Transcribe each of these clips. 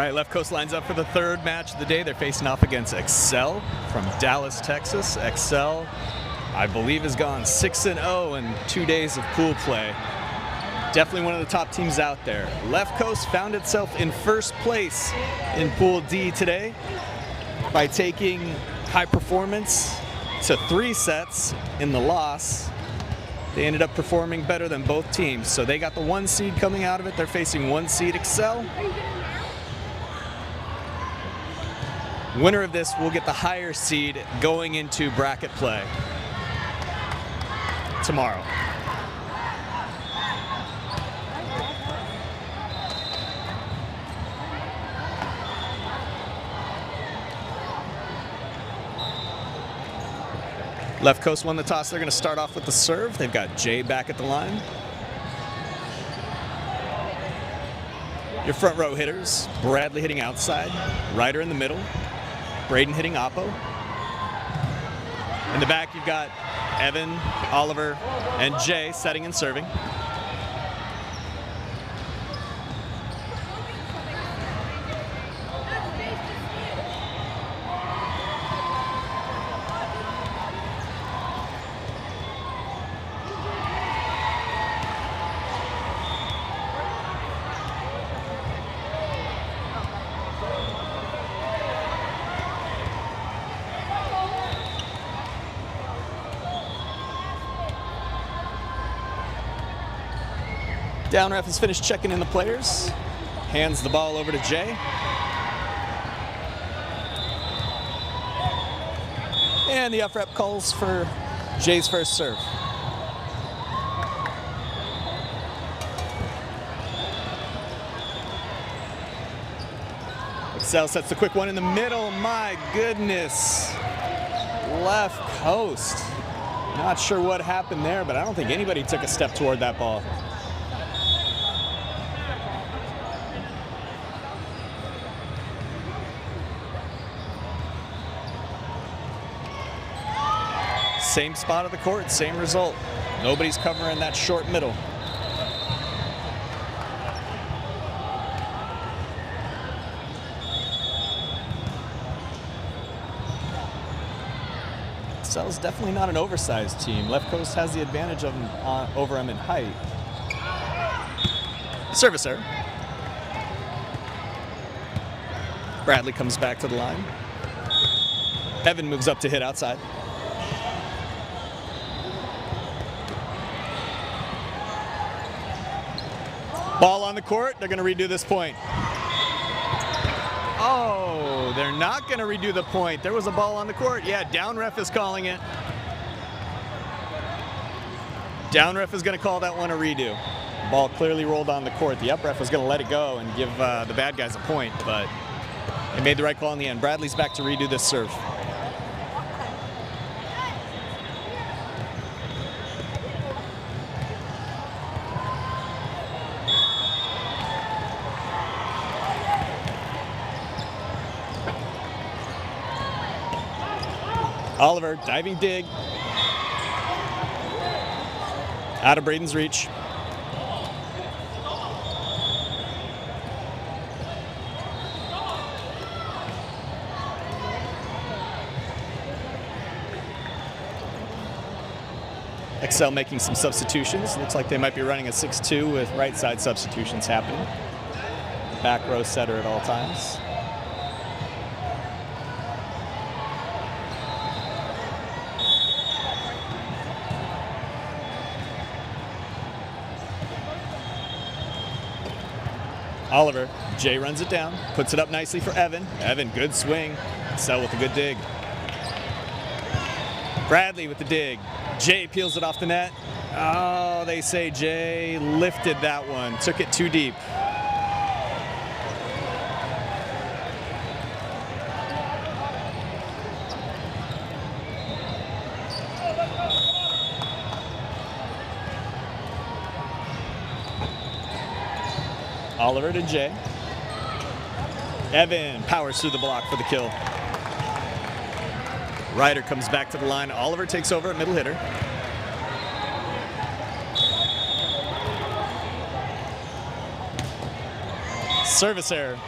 right, Left Coast lines up for the third match of the day. They're facing off against Excel from Dallas, Texas. Excel, I believe, has gone 6-0 in 2 days of pool play. Definitely one of the top teams out there. Left Coast found itself in first place in Pool D today by taking High Performance to 3 sets in the loss. They ended up performing better than both teams, so they got the 1 seed coming out of it. They're facing 1 seed Excel. Winner of this will get the higher seed going into bracket play tomorrow. Left Coast won the toss. They're going to start off with the serve. They've got Jay back at the line. Your front row hitters, Bradley hitting outside, Ryder in the middle, Braden hitting oppo. In the back, you've got Evan, Oliver, and Jay setting and serving. Down ref has finished checking in the players. Hands the ball over to Jay. And the up rep calls for Jay's first serve. Excel sets the quick one in the middle. My goodness. Left Coast. Not sure what happened there, but I don't think anybody took a step toward that ball. Same spot of the court, same result. Nobody's covering that short middle. Excel's definitely not an oversized team. Left Coast has the advantage of them, over them in height. Service error. Bradley comes back to the line. Evan moves up to hit outside. Ball on the court. They're going to redo this point. Oh, they're not going to redo the point. There was a ball on the court. Yeah, down ref is calling it. Down ref is going to call that one a redo. Ball clearly rolled on the court. The up ref was going to let it go and give the bad guys a point, but they made the right call in the end. Bradley's back to redo this serve. Oliver, diving dig. Out of Braden's reach. Excel making some substitutions. Looks like they might be running a 6-2 with right side substitutions happening. Back row setter at all times. Oliver, Jay runs it down, puts it up nicely for Evan. Evan, good swing. Excel with a good dig. Bradley with the dig. Jay peels it off the net. Oh, they say Jay lifted that one, took it too deep. Oliver to Jay. Evan powers through the block for the kill. Ryder comes back to the line. Oliver takes over at middle hitter. Service error.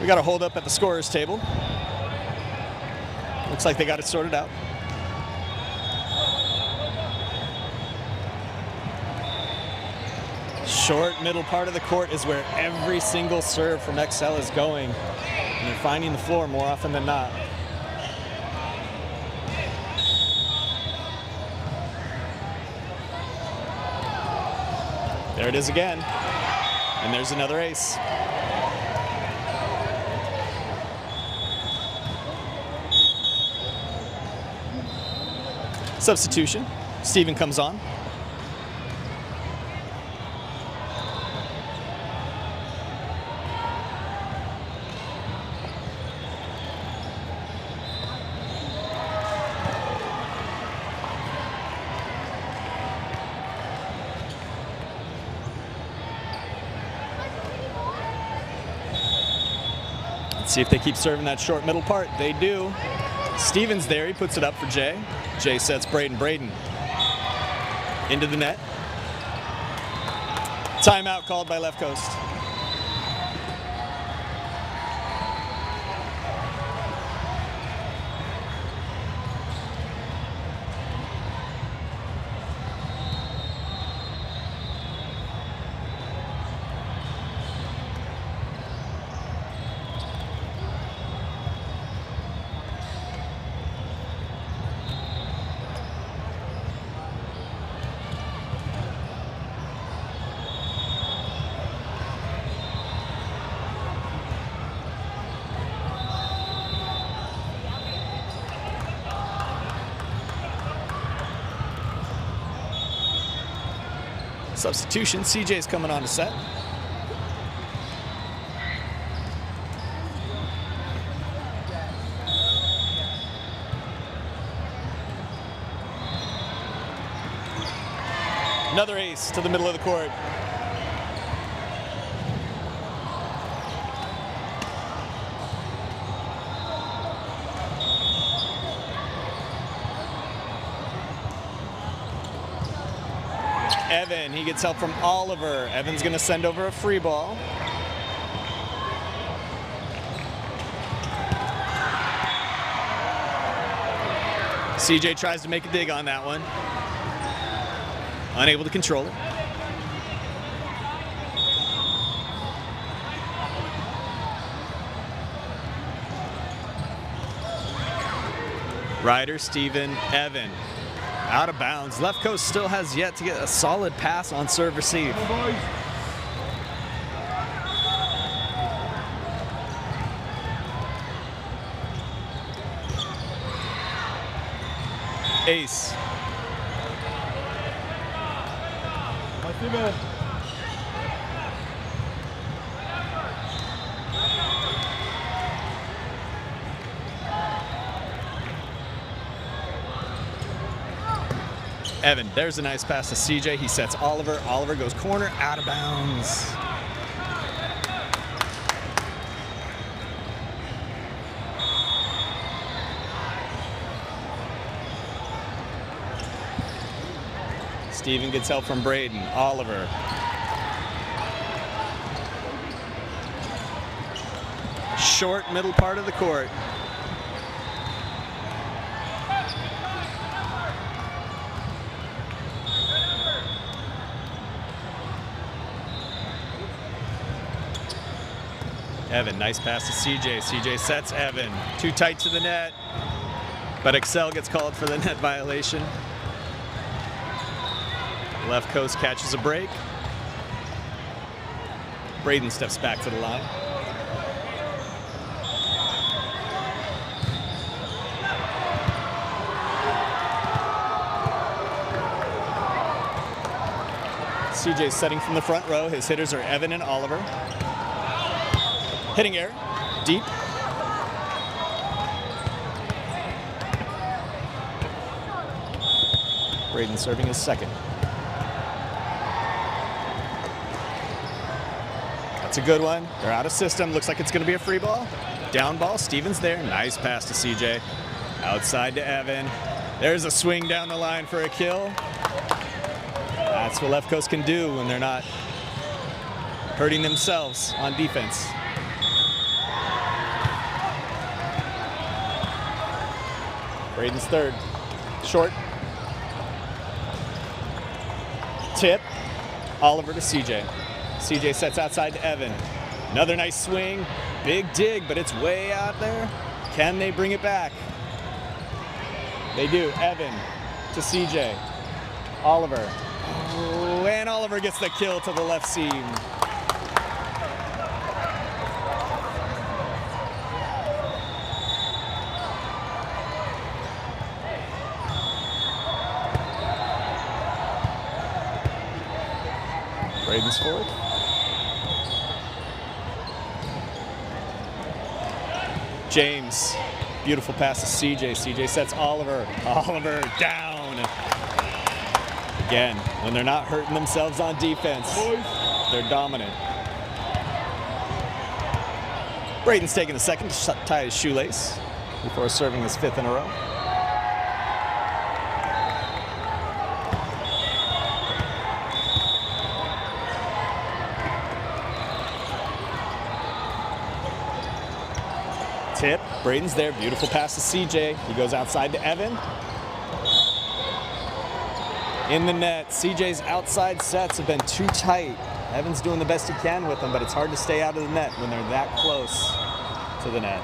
We got a hold up at the scorer's table. Looks like they got it sorted out. Short middle part of the court is where every single serve from XL is going. And they're finding the floor more often than not. There it is again. And there's another ace. Substitution. Steven comes on. Let's see if they keep serving that short middle part. They do. Steven's there. He puts it up for Jay. Jay sets Braden. Braden into the net. Timeout called by Left Coast. Substitution, CJ's coming on to set. Another ace to the middle of the court. Evan, he gets help from Oliver. Evan's gonna send over a free ball. CJ tries to make a dig on that one. Unable to control it. Ryder, Steven, Evan. Out of bounds. Left Coast still has yet to get a solid pass on serve receive. Ace. Evan, there's a nice pass to CJ. He sets Oliver. Oliver goes corner, out of bounds. Steven gets help from Braden. Oliver. Short middle part of the court. Evan, nice pass to CJ. CJ sets Evan. Too tight to the net. But Excel gets called for the net violation. Left Coast catches a break. Braden steps back to the line. CJ's setting from the front row. His hitters are Evan and Oliver. Hitting air, deep. Braden serving his second. That's a good one. They're out of system. Looks like it's going to be a free ball. Down ball. Steven's there. Nice pass to CJ. Outside to Evan. There's a swing down the line for a kill. That's what Left Coast can do when they're not hurting themselves on defense. Braden's third. Short. Tip. Oliver to CJ. CJ sets outside to Evan. Another nice swing. Big dig, but it's way out there. Can they bring it back? They do. Evan to CJ. Oliver. Oh, and Oliver gets the kill to the left seam. Braden's fourth. James, beautiful pass to CJ. CJ sets Oliver. Oliver down. Again, when they're not hurting themselves on defense, they're dominant. Braden's taking a second to tie his shoelace before serving his fifth in a row. Tip, Braden's there, beautiful pass to CJ. He goes outside to Evan. In the net, CJ's outside sets have been too tight. Evan's doing the best he can with them, but it's hard to stay out of the net when they're that close to the net.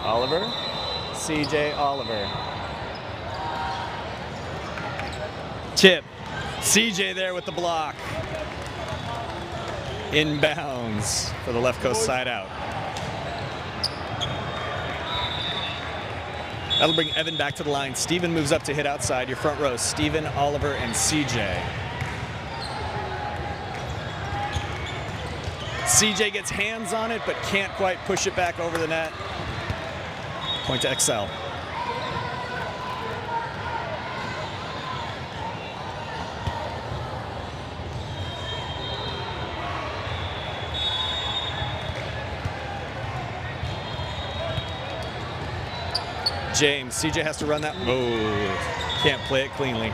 Oliver, CJ Oliver. Tip, CJ there with the block. Inbounds for the left coast side out. That'll bring Evan back to the line. Steven moves up to hit outside. Your front row, Steven, Oliver, and CJ. CJ gets hands on it, but can't quite push it back over the net. Point to Excel. James, CJ has to run that. Oh, can't play it cleanly.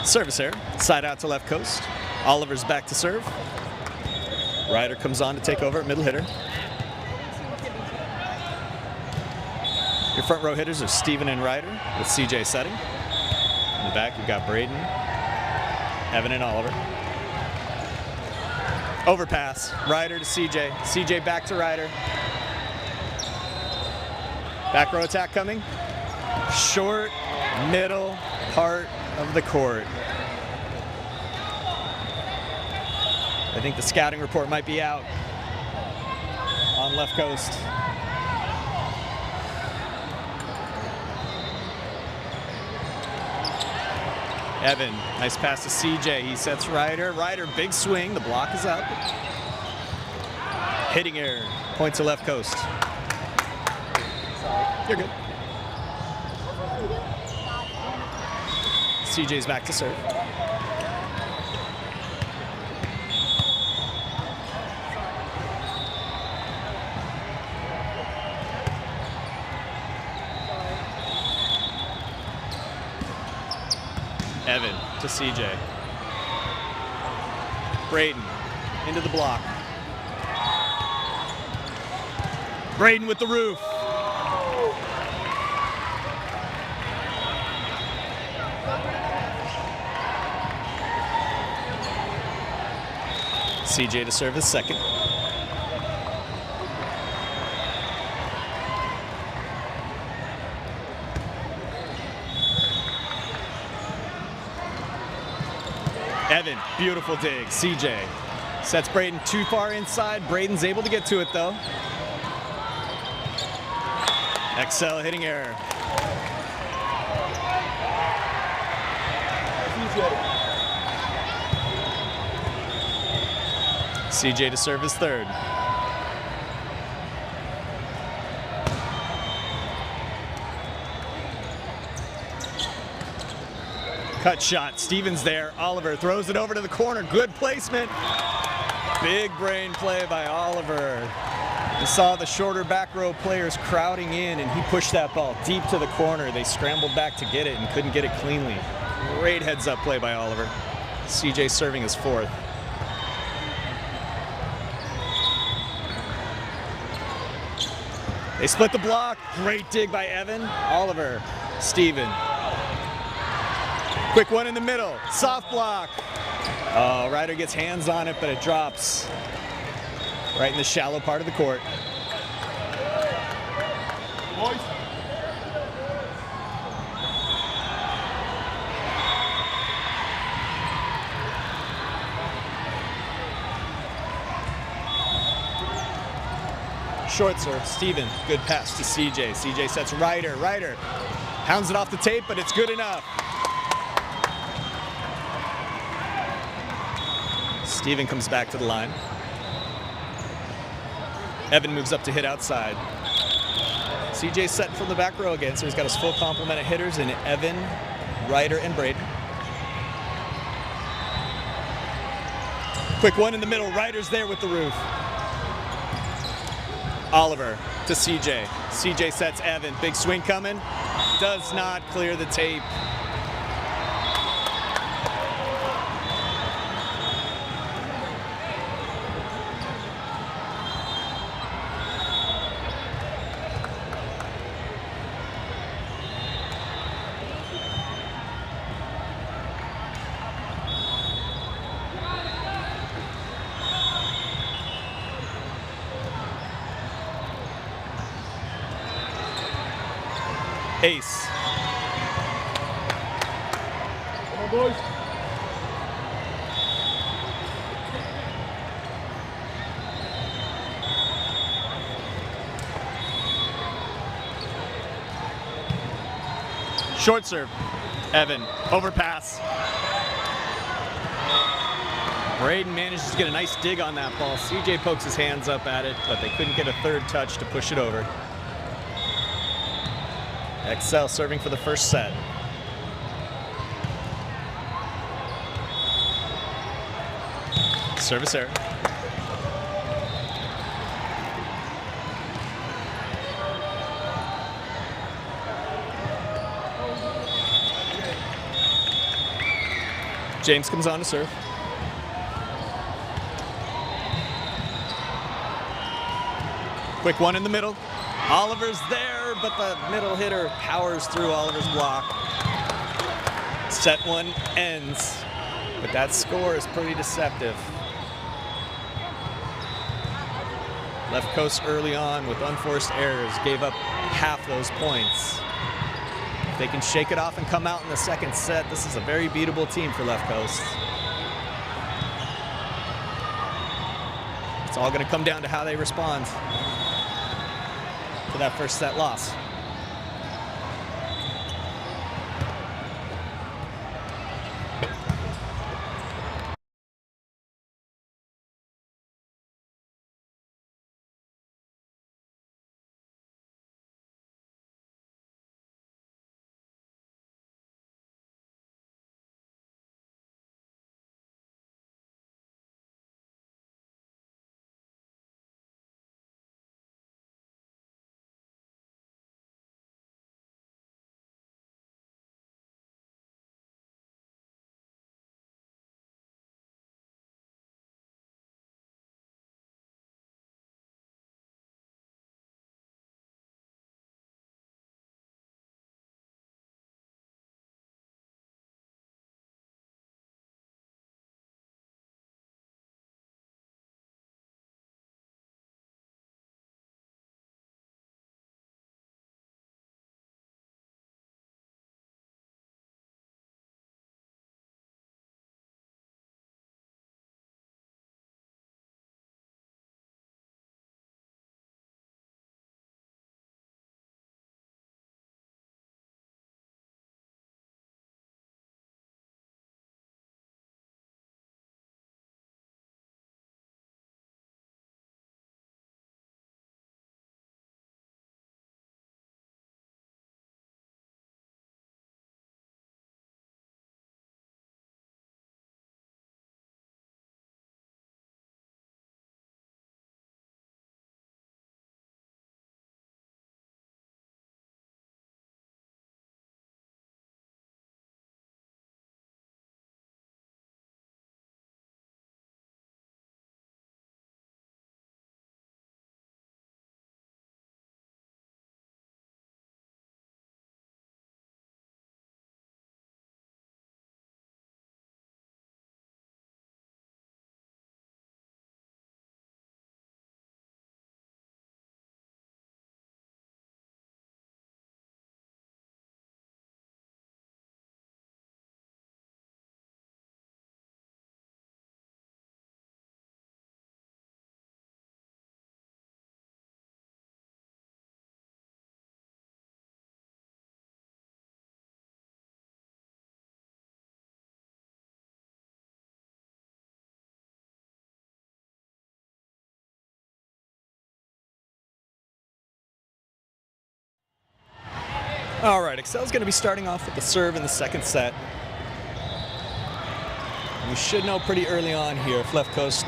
Service error, side out to left coast. Oliver's back to serve. Ryder comes on to take over at middle hitter. Your front row hitters are Steven and Ryder with CJ setting. In the back, you've got Braden, Evan, and Oliver. Overpass, Ryder to CJ. CJ back to Ryder. Back row attack coming. Short, middle, part of the court. I think the scouting report might be out on left coast. Evan, nice pass to CJ. He sets Ryder. Ryder, big swing. The block is up. Hitting error. Point to left coast. You're good. CJ's back to serve. Evan to CJ. Braden into the block. Braden with the roof. CJ to serve his second. Evan, beautiful dig. CJ sets Braden too far inside. Braden's able to get to it though. Excel hitting error. CJ to serve his third. Cut shot. Stevens there. Oliver throws it over to the corner. Good placement. Big brain play by Oliver. You saw the shorter back row players crowding in, and he pushed that ball deep to the corner. They scrambled back to get it and couldn't get it cleanly. Great heads-up play by Oliver. CJ serving his fourth. They split the block. Great dig by Evan. Oliver. Steven. Quick one in the middle. Soft block. Oh, Ryder gets hands on it, but it drops right in the shallow part of the court. Short serve, Steven, good pass to CJ. CJ sets Ryder. Ryder hounds it off the tape, but it's good enough. Steven comes back to the line. Evan moves up to hit outside. CJ set from the back row again, so he's got his full complement of hitters in Evan, Ryder, and Braden. Quick one in the middle. Ryder's there with the roof. Oliver to CJ. CJ sets Evan. Big swing coming. Does not clear the tape. Ace. Come on, boys. Short serve. Evan. Overpass. Braden manages to get a nice dig on that ball. CJ pokes his hands up at it, but they couldn't get a third touch to push it over. Excel serving for the first set. Service error. James comes on to serve. Quick one in the middle. Oliver's there, but the middle hitter powers through Oliver's block. Set one ends, but that score is pretty deceptive. Left Coast early on with unforced errors gave up half those points. If they can shake it off and come out in the second set, this is a very beatable team for Left Coast. It's all going to come down to how they respond to that first set loss. All right, Excel's going to be starting off with the serve in the second set. We should know pretty early on here if Left Coast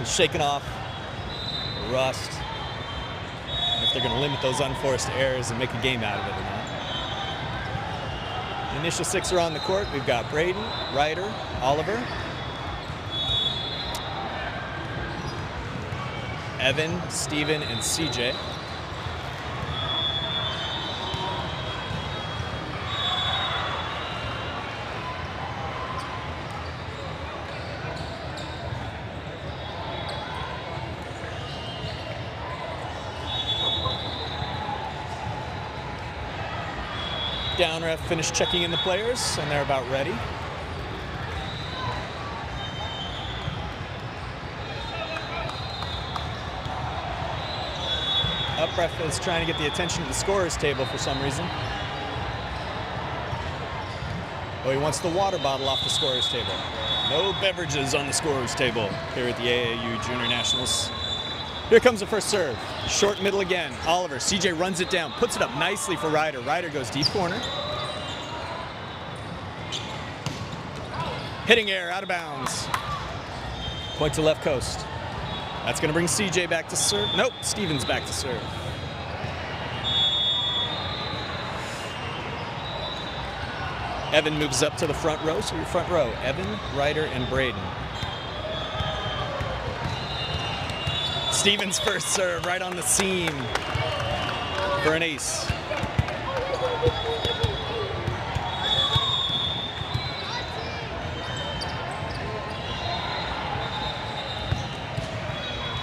is shaking off rust, and if they're going to limit those unforced errors and make a game out of it or not. The initial 6 are on the court. We've got Braden, Ryder, Oliver, Evan, Steven, and CJ. Down ref finished checking in the players, and they're about ready. Up ref is trying to get the attention of the scorer's table for some reason. Oh, he wants the water bottle off the scorer's table. No beverages on the scorer's table here at the AAU Junior Nationals. Here comes the first serve. Short middle again. Oliver. CJ runs it down. Puts it up nicely for Ryder. Ryder goes deep corner. Hitting air out of bounds. Point to Left Coast. That's going to bring CJ back to serve. Nope. Stevens back to serve. Evan moves up to the front row. So your front row. Evan, Ryder, and Braden. Stevens' first serve right on the seam for an ace.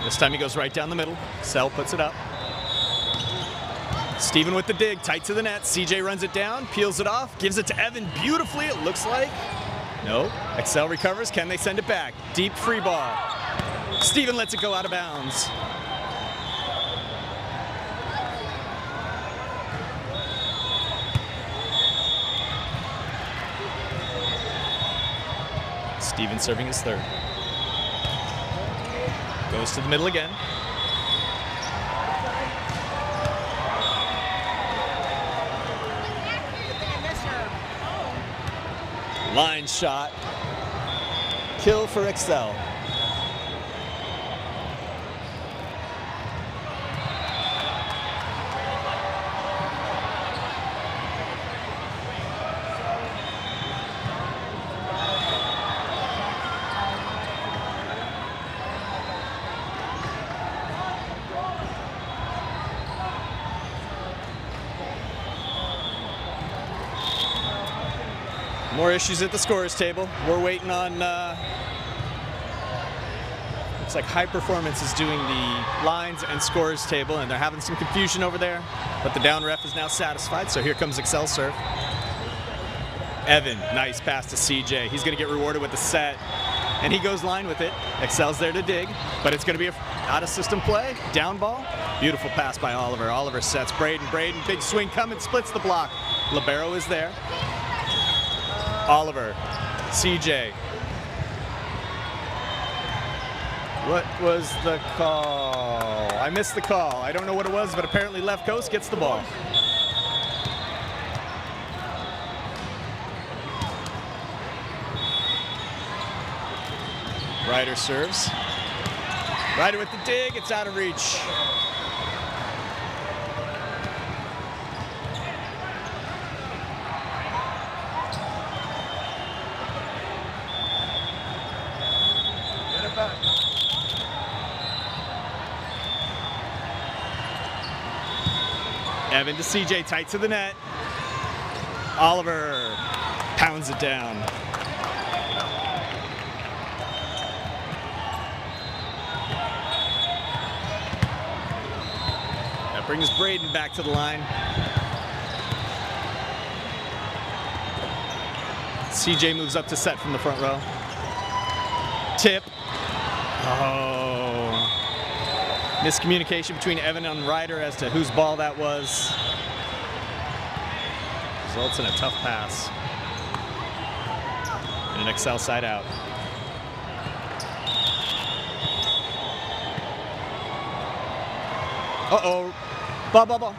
This time he goes right down the middle. Excel puts it up. Steven with the dig, tight to the net. CJ runs it down, peels it off, gives it to Evan beautifully, it looks like. No, Excel recovers. Can they send it back? Deep free ball. Steven lets it go out of bounds. Steven serving his third. Goes to the middle again. Line shot. Kill for Excel. More issues at the scorer's table. We're waiting on, looks like High Performance is doing the lines and scorer's table, and they're having some confusion over there, but the down ref is now satisfied, so here comes Excel's serve. Evan, nice pass to CJ. He's gonna get rewarded with the set, and he goes line with it. Excel's there to dig, but it's gonna be out of system play, down ball. Beautiful pass by Oliver. Oliver sets Braden. Braden, big swing coming, splits the block. Libero is there. Oliver, CJ. What was the call? I missed the call. I don't know what it was, but apparently Left Coast gets the ball. Ryder serves. Ryder with the dig, it's out of reach. Evan to CJ, tight to the net. Oliver pounds it down. That brings Braden back to the line. CJ moves up to set from the front row. Tip. Oh. Miscommunication between Evan and Ryder as to whose ball that was. Results in a tough pass. And an Excel side out. Uh-oh. Ball, ball, ball.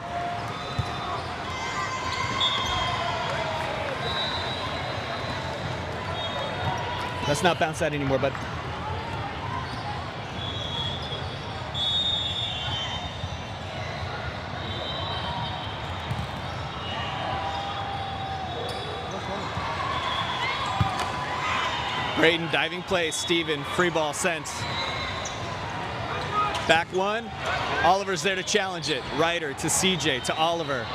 Let's not bounce that anymore, bud. Braden diving play, Steven, free ball sent. Back one, Oliver's there to challenge it. Ryder to CJ, to Oliver.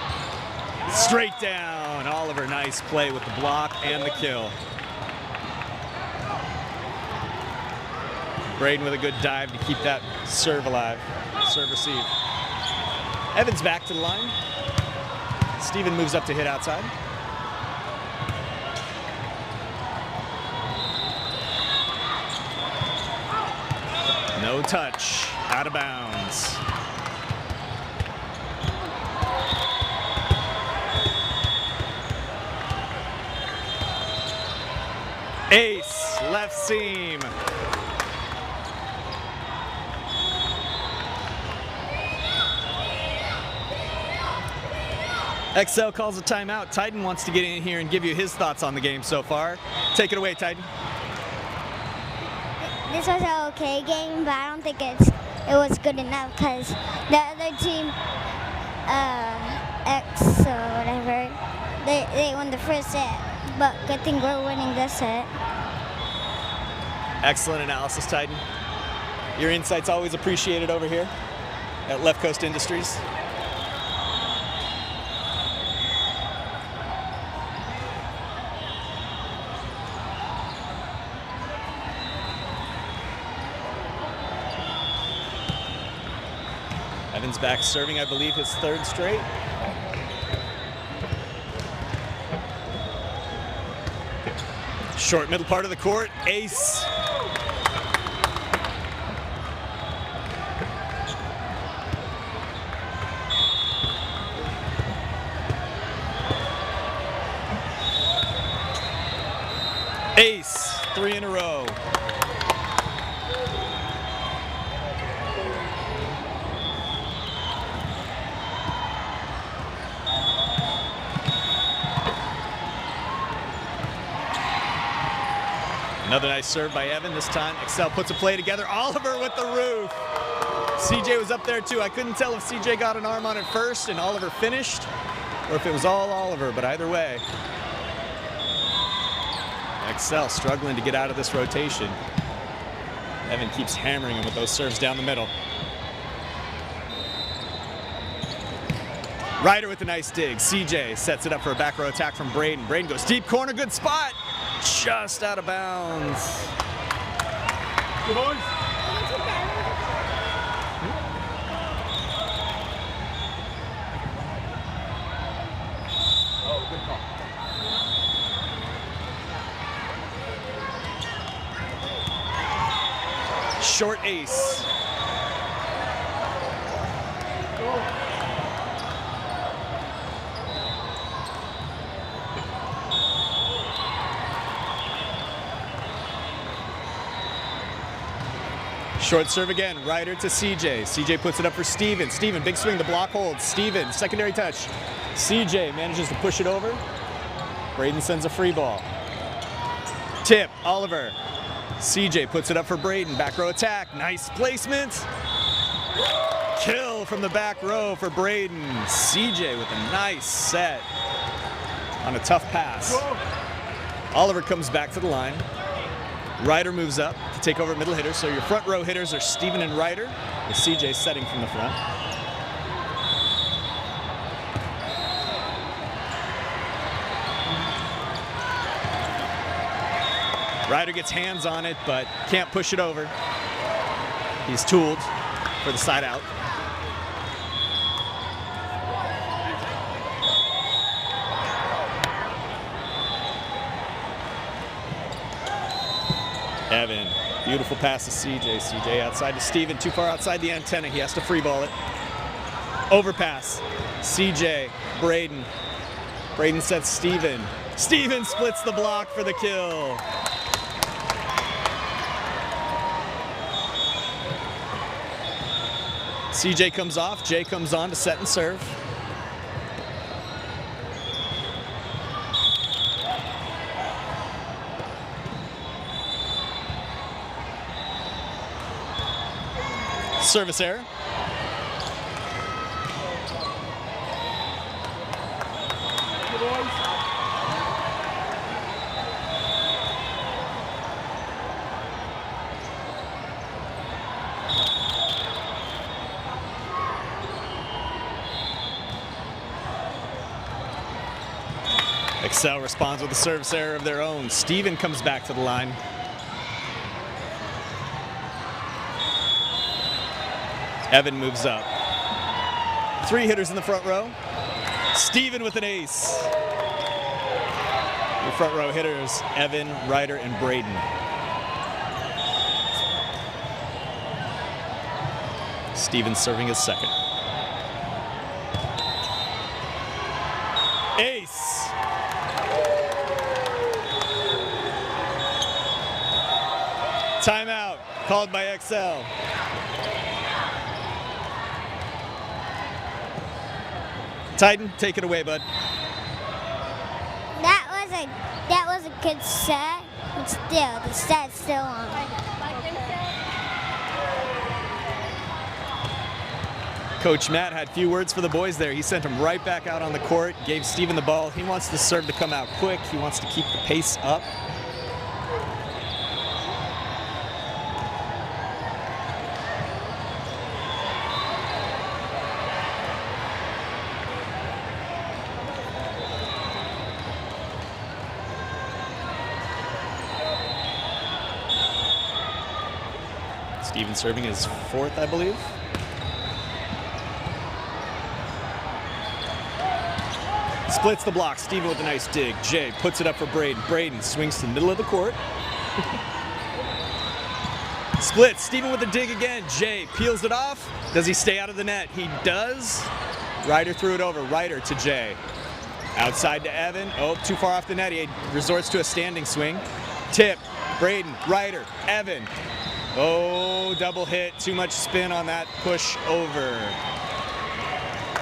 Straight down, Oliver, nice play with the block and the kill. Braden with a good dive to keep that serve alive, serve receive. Evans back to the line. Steven moves up to hit outside. No touch, out of bounds. Ace, left seam. XL calls a timeout. Titan wants to get in here and give you his thoughts on the game so far. Take it away, Titan. This was an okay game, but I don't think it was good enough because the other team, X or whatever, they won the first set. But good thing we're winning this set. Excellent analysis, Titan. Your insight's always appreciated over here at Left Coast Industries. Evans back serving, I believe, his third straight. Short middle part of the court, ace. Ace, 3 in a row. Another nice serve by Evan. This time, Excel puts a play together. Oliver with the roof. CJ was up there too. I couldn't tell if CJ got an arm on it first and Oliver finished, or if it was all Oliver, but either way. Excel struggling to get out of this rotation. Evan keeps hammering him with those serves down the middle. Ryder with a nice dig. CJ sets it up for a back row attack from Braden. Braden goes deep corner, good spot. Just out of bounds. Good boys. Oh, good call. Short ace. Short serve again, Ryder to CJ. CJ puts it up for Steven. Steven, big swing, the block holds. Steven, secondary touch. CJ manages to push it over. Braden sends a free ball. Tip, Oliver. CJ puts it up for Braden, back row attack. Nice placement. Kill from the back row for Braden. CJ with a nice set on a tough pass. Oliver comes back to the line. Ryder moves up to take over middle hitters. So your front row hitters are Steven and Ryder, with CJ setting from the front. Ryder gets hands on it, but can't push it over. He's tooled for the side out. Evan, beautiful pass to CJ. CJ outside to Steven, too far outside the antenna. He has to free ball it. Overpass. CJ, Braden. Braden sets Steven. Steven splits the block for the kill. CJ comes off, Jay comes on to set and serve. Service error. Good boys. Excel responds with a service error of their own. Steven comes back to the line. Evan moves up. 3 hitters in the front row. Steven with an ace. Your front row hitters, Evan, Ryder, and Braden. Steven serving his second. Ace. Timeout called by Excel. Titan, take it away, bud. That was a good set, but still, the set's still on. Coach Matt had few words for the boys there. He sent them right back out on the court, gave Steven the ball. He wants the serve to come out quick. He wants to keep the pace up. Steven serving his fourth, I believe. Splits the block. Steven with a nice dig. Jay puts it up for Braden. Braden swings to the middle of the court. Splits. Steven with a dig again. Jay peels it off. Does he stay out of the net? He does. Ryder threw it over. Ryder to Jay. Outside to Evan. Oh, too far off the net. He resorts to a standing swing. Tip. Braden. Ryder. Evan. Oh, double hit. Too much spin on that push over.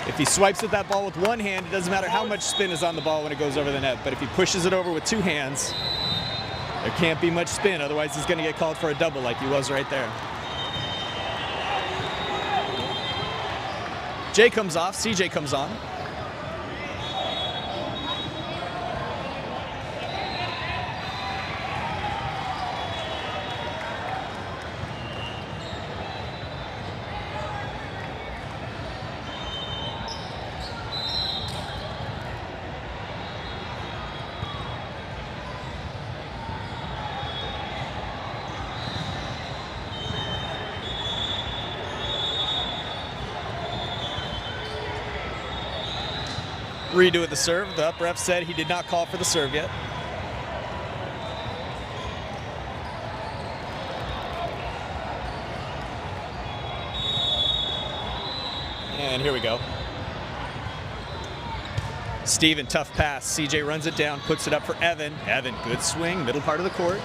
If he swipes at that ball with one hand, it doesn't matter how much spin is on the ball when it goes over the net. But if he pushes it over with 2 hands, there can't be much spin. Otherwise, he's going to get called for a double like he was right there. Jay comes off. CJ comes on. Redo at the serve. The up ref said he did not call for the serve yet. And here we go. Steven, tough pass. CJ runs it down, puts it up for Evan. Evan, good swing, middle part of the court.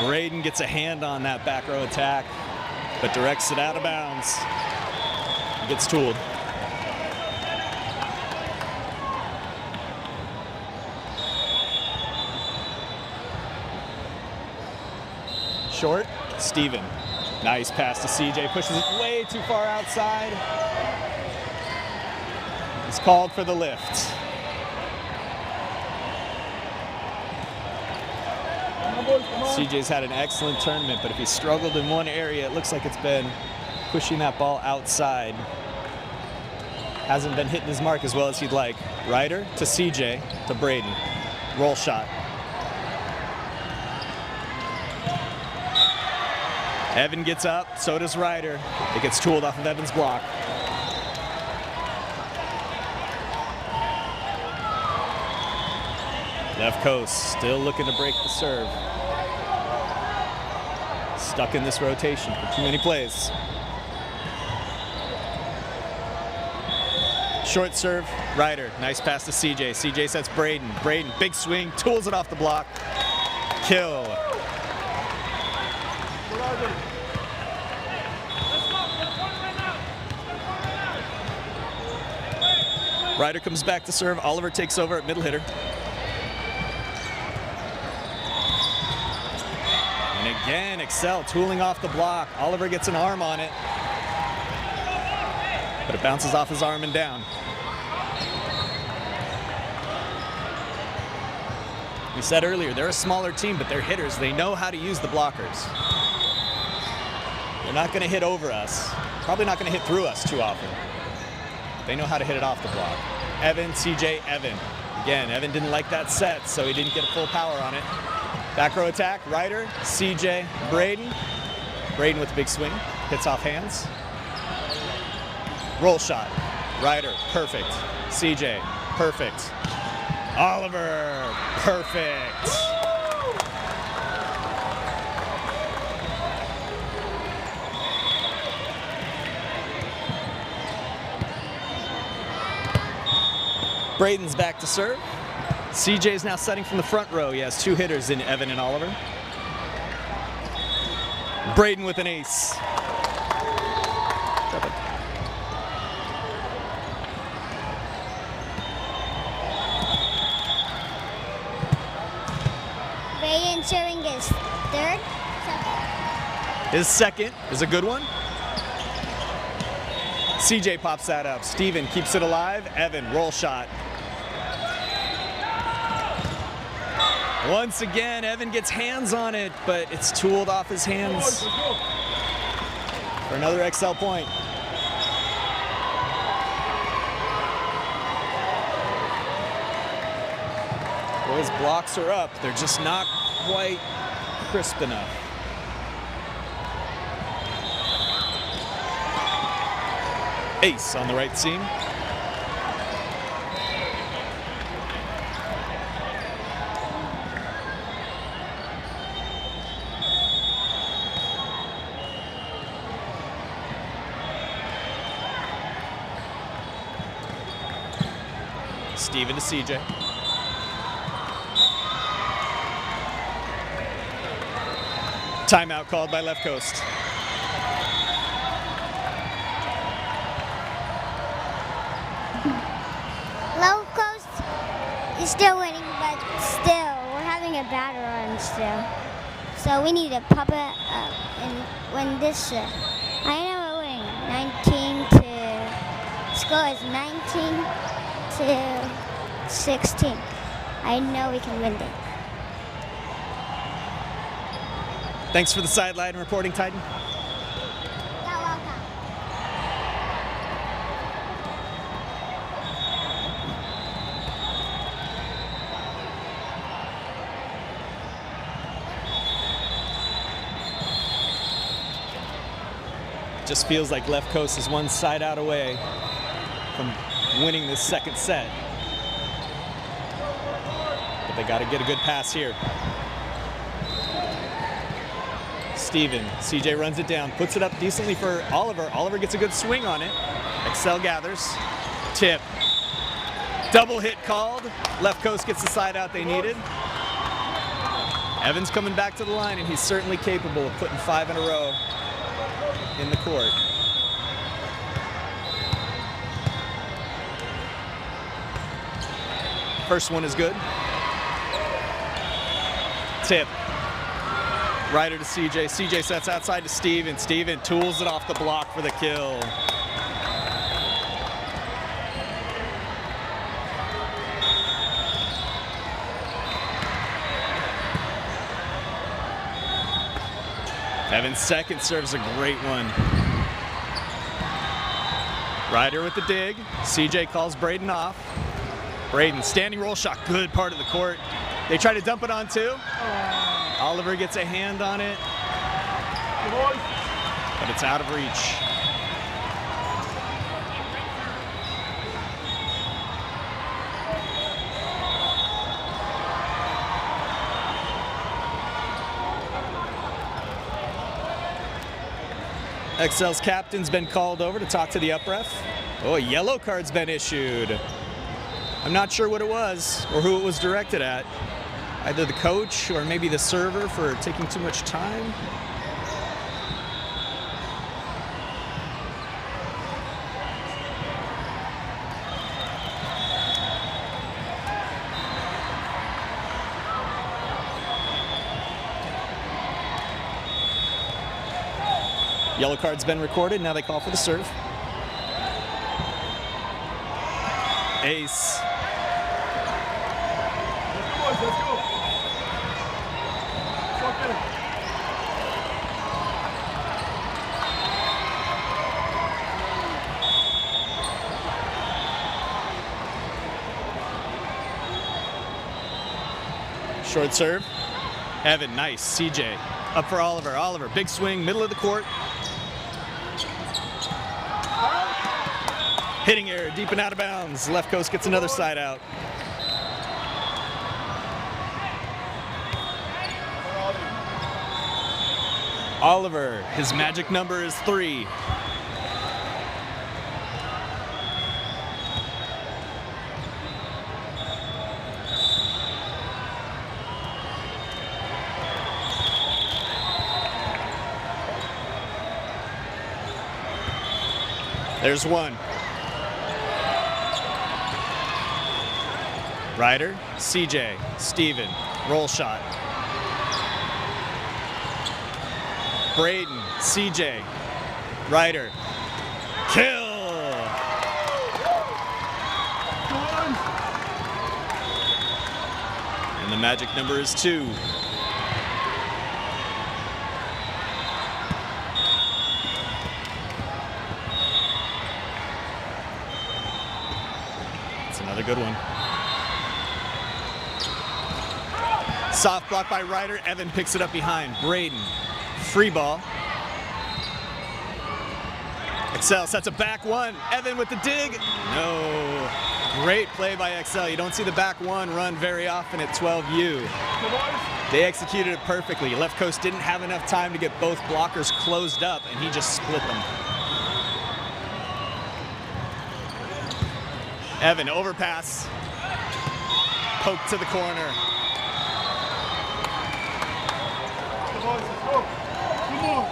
Braden gets a hand on that back row attack, but directs it out of bounds. Gets tooled. Short, Steven. Nice pass to CJ, pushes it way too far outside. He's called for the lift. CJ's had an excellent tournament, but if he struggled in one area, it looks like it's been pushing that ball outside. Hasn't been hitting his mark as well as he'd like. Ryder to CJ to Braden. Roll shot. Evan gets up, so does Ryder. It gets tooled off of Evan's block. Left coast, still looking to break the serve. Stuck in this rotation for too many plays. Short serve, Ryder. Nice pass to CJ. CJ sets Braden. Braden, big swing, tools it off the block. Kill. Ryder comes back to serve. Oliver takes over at middle hitter. And again. Excel tooling off the block. Oliver gets an arm on it, but it bounces off his arm and down. We said earlier, they're a smaller team, but they're hitters. They know how to use the blockers. They're not going to hit over us. Probably not going to hit through us too often. They know how to hit it off the block. Evan, CJ, Evan. Again, Evan didn't like that set, so he didn't get full power on it. Back row attack, Ryder, CJ, Braden. Braden with a big swing, hits off hands. Roll shot, Ryder, perfect. CJ, perfect. Oliver, perfect. Braden's back to serve. CJ's now setting from the front row. He has two hitters in Evan and Oliver. Braden with an ace. Braden serving his third, second. His second is a good one. CJ pops that up. Steven keeps it alive. Evan, roll shot. Once again, Evan gets hands on it, but it's tooled off his hands for another XL point. Well, his blocks are up. They're just not quite crisp enough. Ace on the right seam. Steven to CJ. Timeout called by left coast. Low Coast is still winning, but still, we're having a bad run still. So we need to pop it up and win this. I know we're winning 19 to, score is 19 to 16. I know we can win this. Thanks for the sideline reporting, Titan. You're welcome. Just feels like left coast is one side out away from winning this second set. But they got to get a good pass here. Steven, CJ runs it down, puts it up decently for Oliver. Oliver gets a good swing on it. Excel gathers. Tip. Double hit called. Left coast gets the side out they needed. Evan's coming back to the line, and he's certainly capable of putting 5 in a row in the court. First one is good. Tip. Ryder to CJ. CJ sets outside to Steven. Steven tools it off the block for the kill. Evan's second serves a great one. Ryder with the dig. CJ calls Braden off. Braden, standing roll shot, good part of the court. They try to dump it on two. Oliver gets a hand on it, but it's out of reach. XL's captain's been called over to talk to the up ref. Oh, a yellow card's been issued. I'm not sure what it was or who it was directed at. Either the coach or maybe the server for taking too much time. Yellow card's been recorded. Now they call for the serve. Ace. Let's go. Let's go. Short serve. Evan, nice. CJ. Up for Oliver. Oliver, big swing, middle of the court. Hitting error, deep and out of bounds. Left coast gets another side out. Oliver, his magic number is 3. There's one. Ryder, CJ, Steven, roll shot. Braden, CJ, Ryder, kill! And the magic number is 2. That's another good one. Soft block by Ryder. Evan picks it up behind. Braden. Free ball. Excel sets a back one. Evan with the dig. No. Great play by Excel. You don't see the back one run very often at 12U. They executed it perfectly. Left coast didn't have enough time to get both blockers closed up, and he just split them. Evan, overpass. Poke to the corner. Let's go. Come on.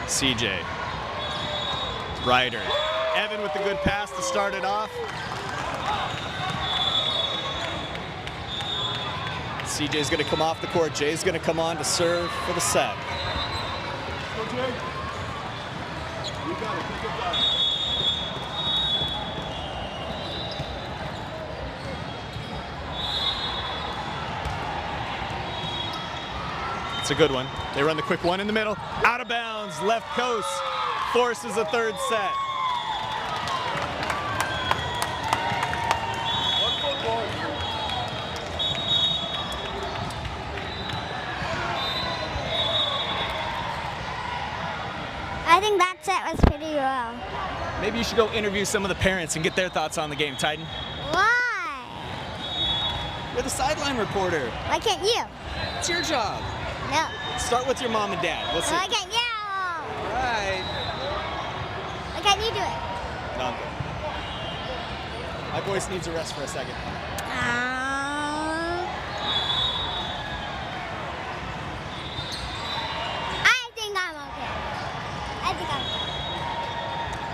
CJ. Ryder. Evan with the good pass to start it off. CJ's going to come off the court. Jay's going to come on to serve for the set. Go, Jay. You got it. Take your time. It's a good one. They run the quick one in the middle. Out of bounds. Left coast forces a third set. I think that set was pretty well. Maybe you should go interview some of the parents and get their thoughts on the game, Titan. Why? You're the sideline reporter. Why can't you? It's your job. No. Start with your mom and dad. We'll see. Why can't you? All right. Why can't you do it? No, I'm good. My voice needs a rest for a second. I think I'm okay. I think I'm okay.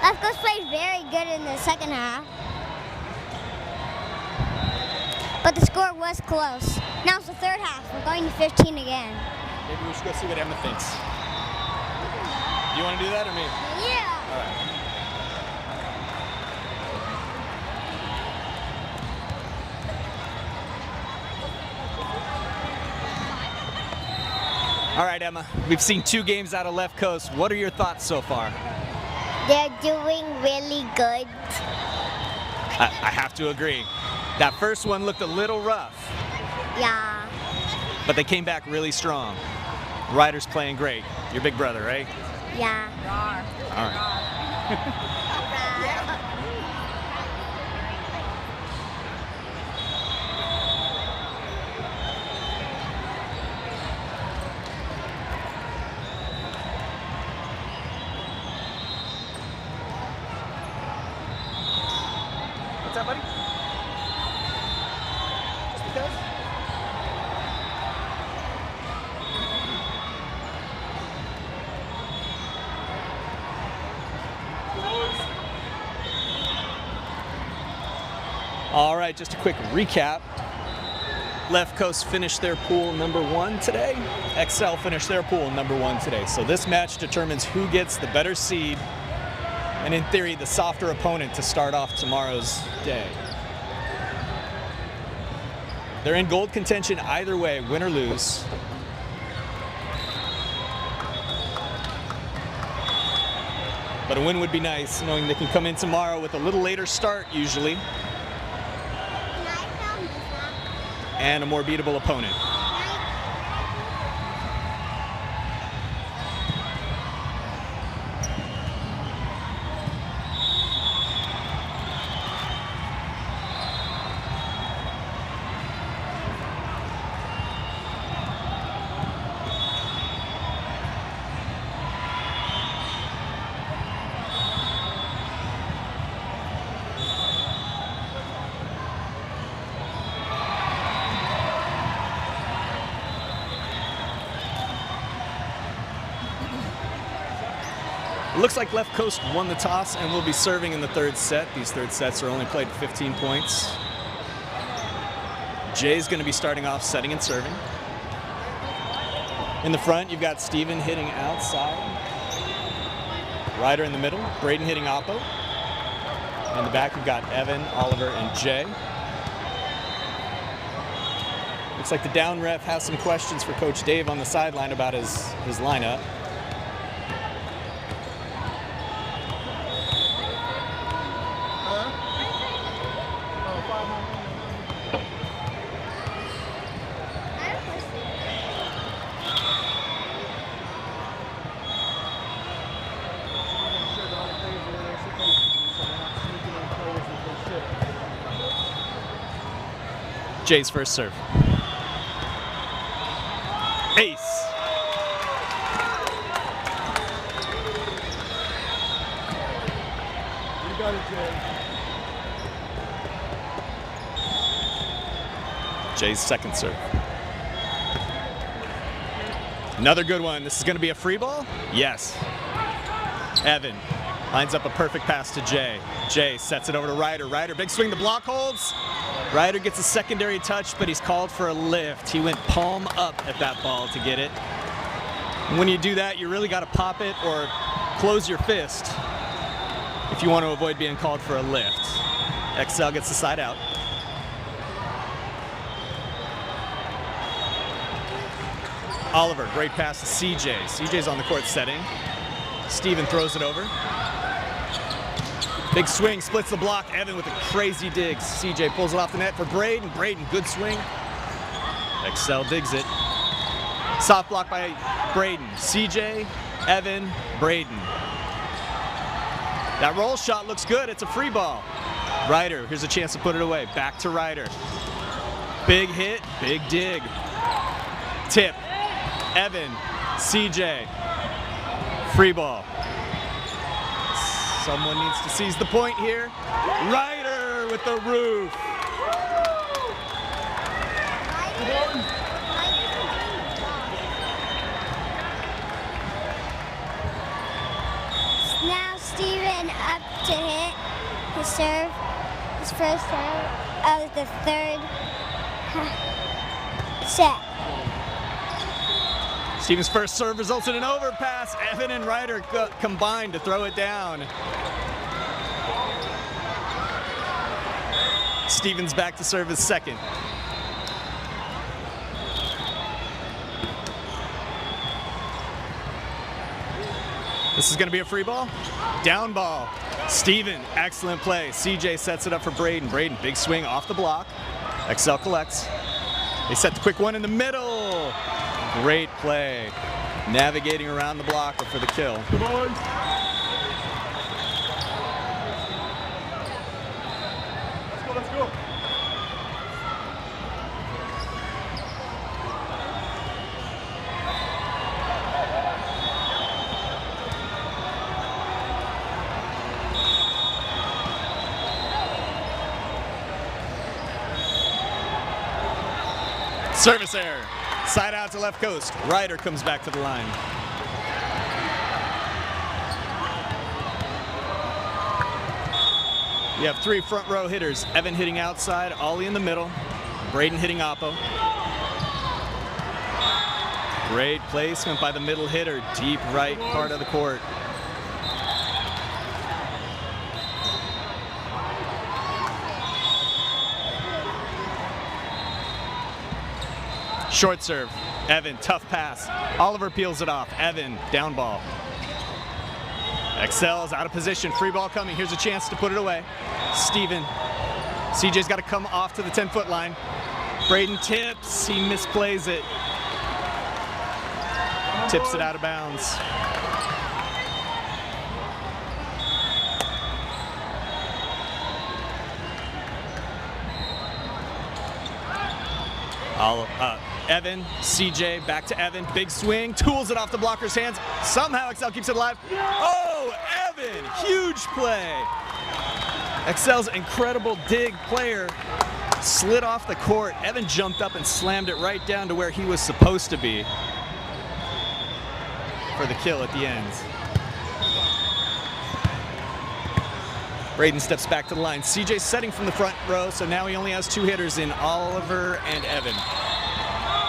Left Coast played very good in the second half. But the score was close. Now it's the third half. We're going to 15 again. Maybe we should go see what Emma thinks. You want to do that or me? Yeah. All right. All right, Emma. We've seen 2 games out of Left Coast. What are your thoughts so far? They're doing really good. I have to agree. That first one looked a little rough, Yeah. but they came back really strong. Ryder's playing great. Your big brother, right? Yeah. All right. What's up, buddy? Just because? All right, just a quick recap. Left Coast finished their pool number 1 today. Excel finished their pool number 1 today. So this match determines who gets the better seed and, in theory, the softer opponent to start off tomorrow's day. They're in gold contention either way, win or lose. But a win would be nice, knowing they can come in tomorrow with a little later start usually, and a more beatable opponent. Looks like Left Coast won the toss and will be serving in the third set. These third sets are only played 15 points. Jay's going to be starting off setting and serving. In the front, you've got Steven hitting outside. Ryder in the middle, Braden hitting oppo. In the back, we've got Evan, Oliver, and Jay. Looks like the down ref has some questions for Coach Dave on the sideline about his lineup. Jay's first serve. Ace. You got it, Jay. Jay's second serve. Another good one. This is going to be a free ball? Yes. Evan lines up a perfect pass to Jay. Jay sets it over to Ryder. Ryder, big swing, the block holds. Ryder gets a secondary touch, but he's called for a lift. He went palm up at that ball to get it. And when you do that, you really got to pop it or close your fist if you want to avoid being called for a lift. XL gets the side out. Oliver, great pass to CJ. CJ's on the court setting. Steven throws it over. Big swing, splits the block. Evan with a crazy dig. CJ pulls it off the net for Braden. Braden, good swing. XL digs it. Soft block by Braden. CJ, Evan, Braden. That roll shot looks good. It's a free ball. Ryder, here's a chance to put it away. Back to Ryder. Big hit, big dig. Tip. Evan, CJ. Free ball. Someone needs to seize the point here. Ryder with the roof. Now Steven up to hit his serve, his first serve of the third set. Steven's first serve results in an overpass. Evan and Ryder combined to throw it down. Steven's back to serve his second. This is going to be a free ball. Down ball. Steven, excellent play. CJ sets it up for Braden. Braden, big swing off the block. XL collects. They set the quick one in the middle. Great play. Navigating around the blocker for the kill. Come on. Let's go. Service error. Side out to Left Coast. Ryder comes back to the line. We have 3 front row hitters. Evan hitting outside, Ollie in the middle, Braden hitting oppo. Great placement by the middle hitter, deep right part of the court. Short serve, Evan, tough pass. Oliver peels it off, Evan, down ball. Excel is out of position, free ball coming. Here's a chance to put it away. Steven, CJ's got to come off to the 10-foot line. Braden tips, he misplays it. Tips it out of bounds. Evan, CJ, back to Evan, big swing, tools it off the blocker's hands. Somehow Excel keeps it alive. Oh, Evan, huge play. Excel's incredible dig player slid off the court. Evan jumped up and slammed it right down to where he was supposed to be for the kill at the end. Braden steps back to the line. CJ setting from the front row, so now he only has 2 hitters in Oliver and Evan.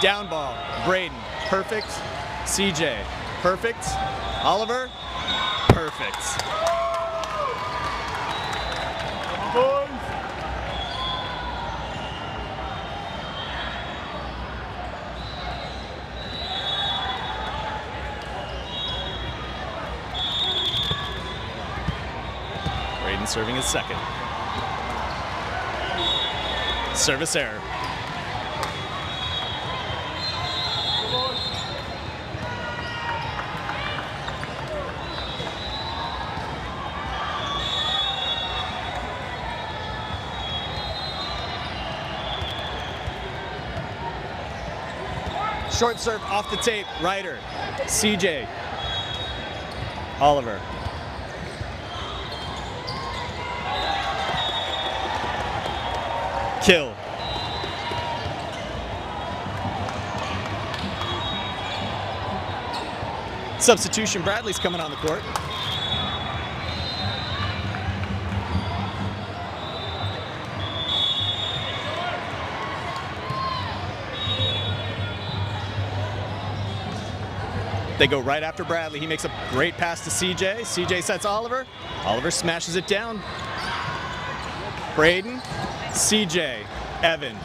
Down ball, Braden, perfect. CJ, perfect. Oliver, perfect. Boys. Braden serving his second. Service error. Short serve off the tape, Ryder, CJ, Oliver. Kill. Substitution, Bradley's coming on the court. They go right after Bradley. He makes a great pass to CJ. CJ sets Oliver. Oliver smashes it down. Braden, CJ, Evan.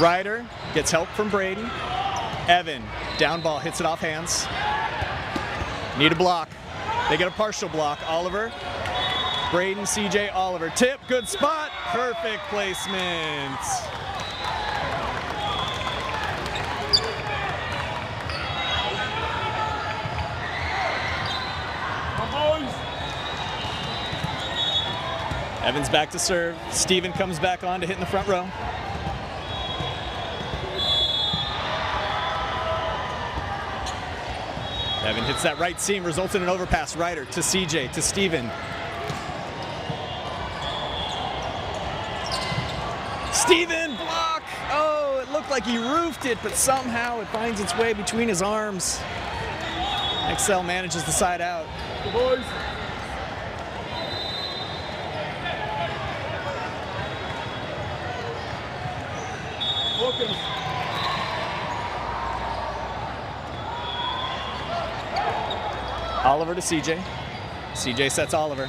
Ryder gets help from Braden. Evan, down ball, hits it off hands. Need a block. They get a partial block. Oliver, Braden, CJ, Oliver. Tip, good spot. Perfect placement. Evans back to serve. Steven comes back on to hit in the front row. Evan hits that right seam, results in an overpass. Ryder to CJ, to Steven. Steven, block! Oh, it looked like he roofed it, but somehow it finds its way between his arms. Excel manages the side out. Good boys. Welcome. Oliver to CJ. CJ sets Oliver.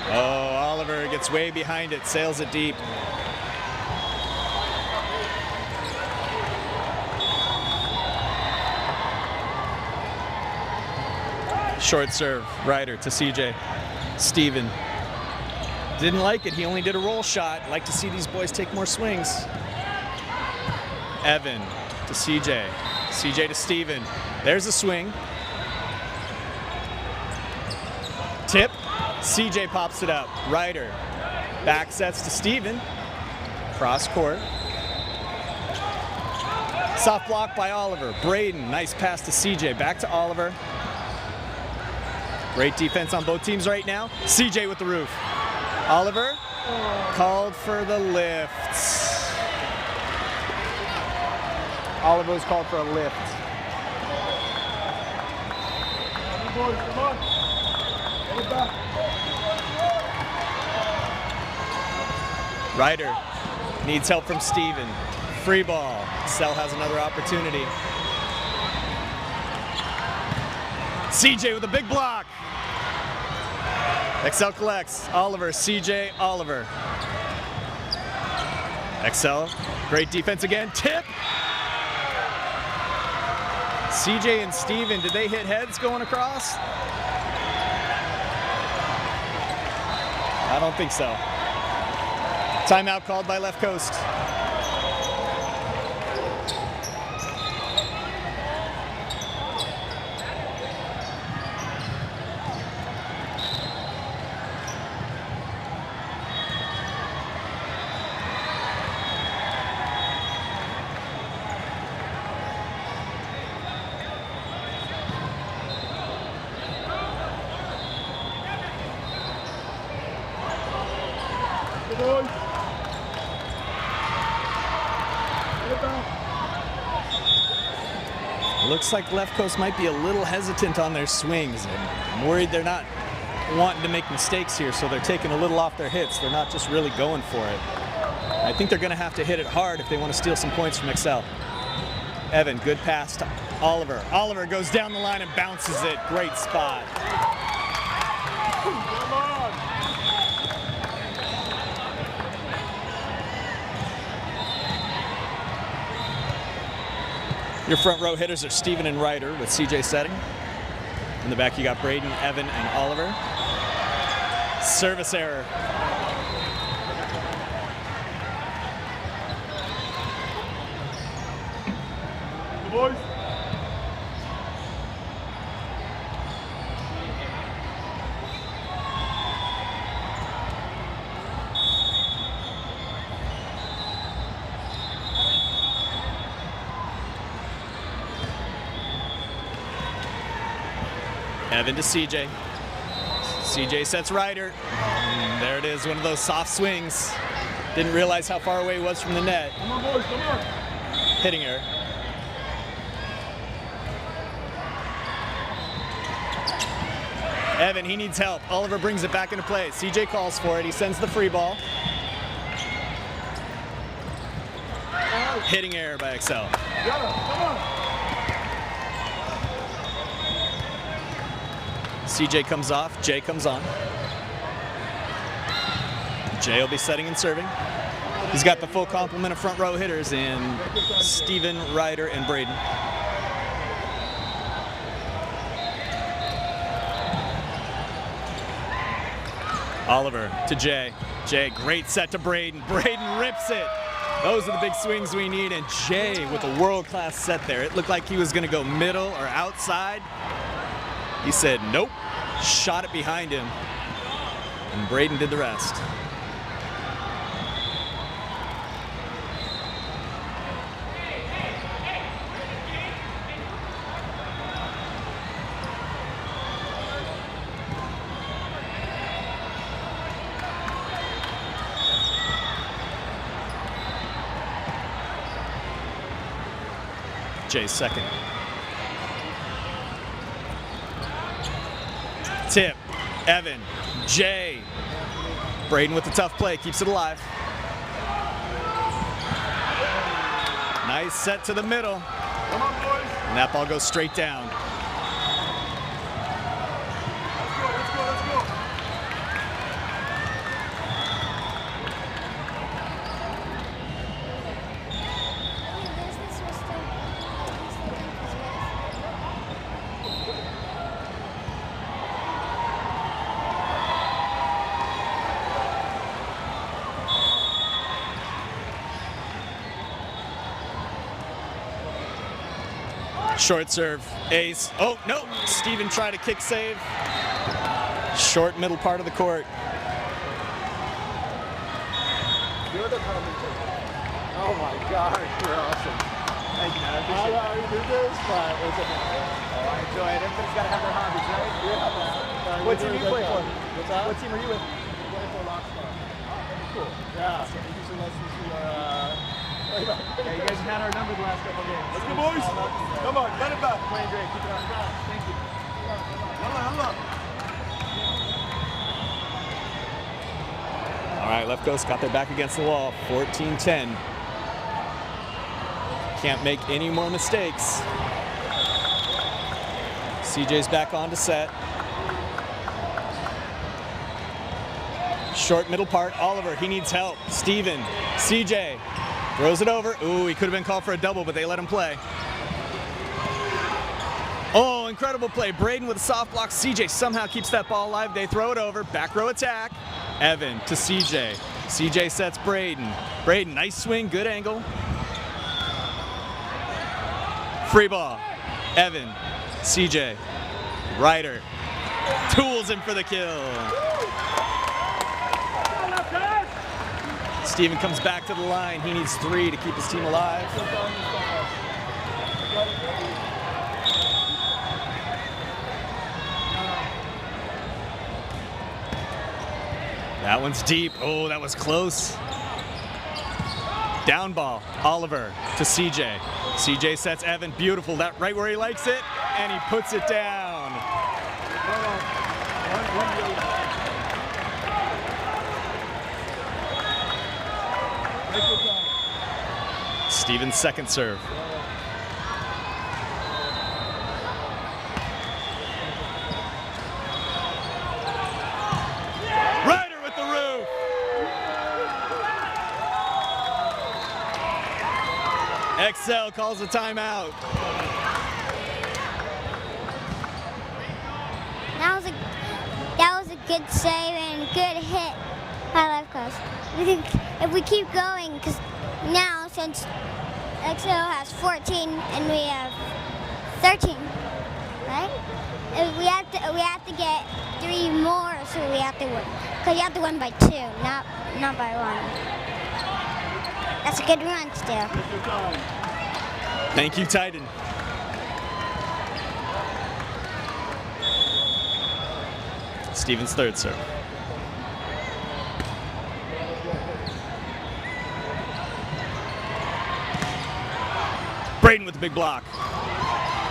Oh, Oliver gets way behind it, sails it deep. Short serve, Ryder to CJ. Steven. Didn't like it, he only did a roll shot. Like to see these boys take more swings. Evan to CJ. CJ to Steven. There's a swing. Tip. CJ pops it up. Ryder. Back sets to Steven. Cross court. Soft block by Oliver. Braden. Nice pass to CJ. Back to Oliver. Great defense on both teams right now. CJ with the roof. Oliver called for the lift. Oliver was called for a lift. boys, come on. Get it back. Ryder needs help from Steven. Free ball. Excel has another opportunity. CJ with a big block. Excel collects. Oliver, CJ, Oliver. Excel, great defense again. Tip. CJ and Steven, did they hit heads going across? I don't think so. Timeout called by Left Coast. Good boys. Get it back. Looks like Left Coast might be a little hesitant on their swings. I'm worried they're not wanting to make mistakes here, so they're taking a little off their hits. They're not just really going for it. I think they're going to have to hit it hard if they want to steal some points from Excel. Evan, good pass to Oliver. Oliver goes down the line and bounces it. Great spot. Come on. Your front row hitters are Steven and Ryder with CJ setting. In the back you got Braden, Evan, and Oliver. Service error. Good boys. Evan to CJ. CJ sets Ryder. And there it is, one of those soft swings. Didn't realize how far away he was from the net. Come on, boys, come on. Hitting her. Evan, he needs help. Oliver brings it back into play. CJ calls for it. He sends the free ball. Hitting error by Excel. Come on. CJ comes off. Jay comes on. Jay will be setting and serving. He's got the full complement of front row hitters in Steven, Ryder, and Braden. Oliver to Jay. Jay, great set to Braden. Braden rips it. Those are the big swings we need, and Jay with a world-class set there. It looked like he was going to go middle or outside. He said nope, shot it behind him, and Braden did the rest. Jay's second. Tip, Evan, Jay. Braden with the tough play, keeps it alive. Nice set to the middle. Come on, boys. And that ball goes straight down. Let's go. Short serve, ace. Oh, no, Steven tried to kick save. Short middle part of the court. You're the commentator. Oh my God, you're awesome. Thank you, man. I appreciate it. How you do this? But it's I enjoy it. Everybody's got to have their hobbies, right? Yeah, man. What team do you play for? What's that? What team are you with? I play for Rockstar. Cool. Yeah, so we do some lessons to Yeah, you guys have had our number the last couple of games. Let's go, boys. Come on, get it back. Playing great. Keep it up. Thank you. All right, left coast got their back against the wall, 14-10. Can't make any more mistakes. CJ's back on to set. Short middle part, Oliver, he needs help. Steven, CJ, throws it over. Ooh, he could have been called for a double, but they let him play. Oh, incredible play. Braden with a soft block. CJ somehow keeps that ball alive. They throw it over. Back row attack. Evan to CJ. CJ sets Braden. Braden, nice swing, good angle. Free ball. Evan, CJ, Ryder. Tools him for the kill. Steven comes back to the line. He needs 3 to keep his team alive. That one's deep. Oh, that was close. Down ball. Oliver to CJ. CJ sets Evan. Beautiful. That right where he likes it, and he puts it down. Steven's second serve. Ryder with the roof. XL calls a timeout. That was a good save and good hit by left coast. We think if we keep going, because now since XL has 14 and we have 13, right? If we have to get 3 more, so we have to win. Because you have to win by 2, not by 1. That's a good run still. Thank you, Titan. Steven's third serve. Braden with the big block.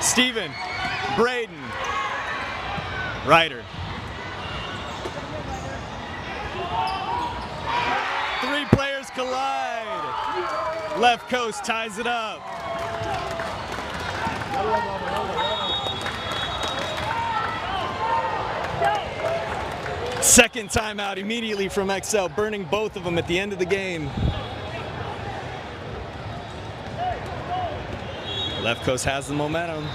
Steven, Braden, Ryder. 3 players collide. Left coast ties it up. Second timeout immediately from XL, burning both of them at the end of the game. Left coast has the momentum.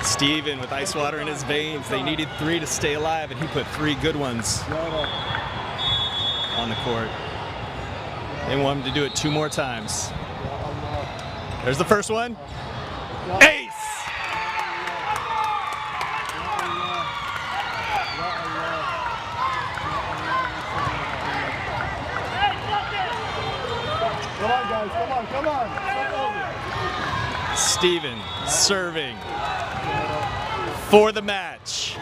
Steven with ice water in his veins. They needed 3 to stay alive, and he put 3 good ones on the court. They want him to do it 2 more times. There's the first one. Ace! Come on, guys. Come on, come on. Steven serving for the match.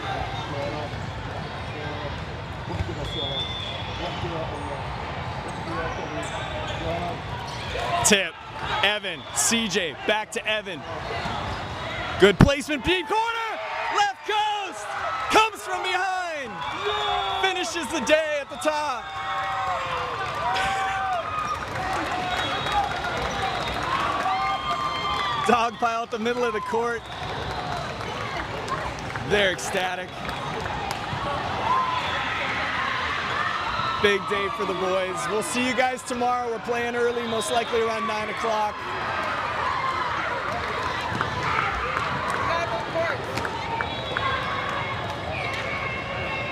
Tip. Evan, CJ, back to Evan. Good placement, deep corner, left coast, comes from behind, finishes the day at the top. Dog pile at the middle of the court. They're ecstatic. Big day for the boys. We'll see you guys tomorrow. We're playing early, most likely around 9 o'clock.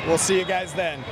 We'll see you guys then.